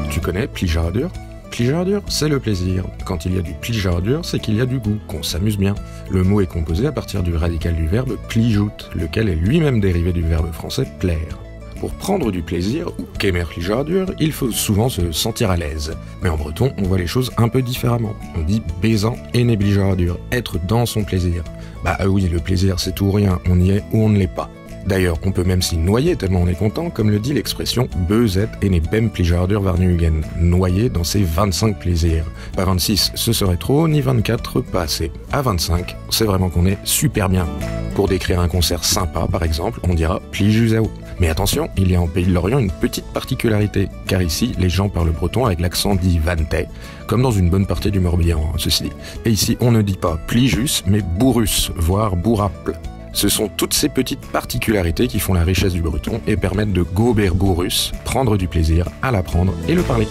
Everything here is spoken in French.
Tu connais pligeardure? Pligeardure, c'est le plaisir. Quand il y a du pligeardure, c'est qu'il y a du goût, qu'on s'amuse bien. Le mot est composé à partir du radical du verbe plijoute, lequel est lui-même dérivé du verbe français plaire. Pour prendre du plaisir, ou qu'aimer pligeardure, il faut souvent se sentir à l'aise. Mais en breton, on voit les choses un peu différemment. On dit baisant et pligeardure, être dans son plaisir. Bah oui, le plaisir c'est tout ou rien, on y est ou on ne l'est pas. D'ailleurs, on peut même s'y noyer tellement on est content, comme le dit l'expression « beuzet et ne bem pligeardure varnugen », noyer dans ses 25 plaisirs. Pas 26, ce serait trop, ni 24, pas assez. À 25, c'est vraiment qu'on est super bien. Pour décrire un concert sympa, par exemple, on dira « plijusao ». Mais attention, il y a en Pays de Lorient une petite particularité, car ici, les gens parlent breton avec l'accent dit vantais, comme dans une bonne partie du Morbihan, ceci dit. Et ici, on ne dit pas plijus, mais bourrus, voire bourraple. Ce sont toutes ces petites particularités qui font la richesse du breton et permettent de gober bourrus, prendre du plaisir à l'apprendre et le parler.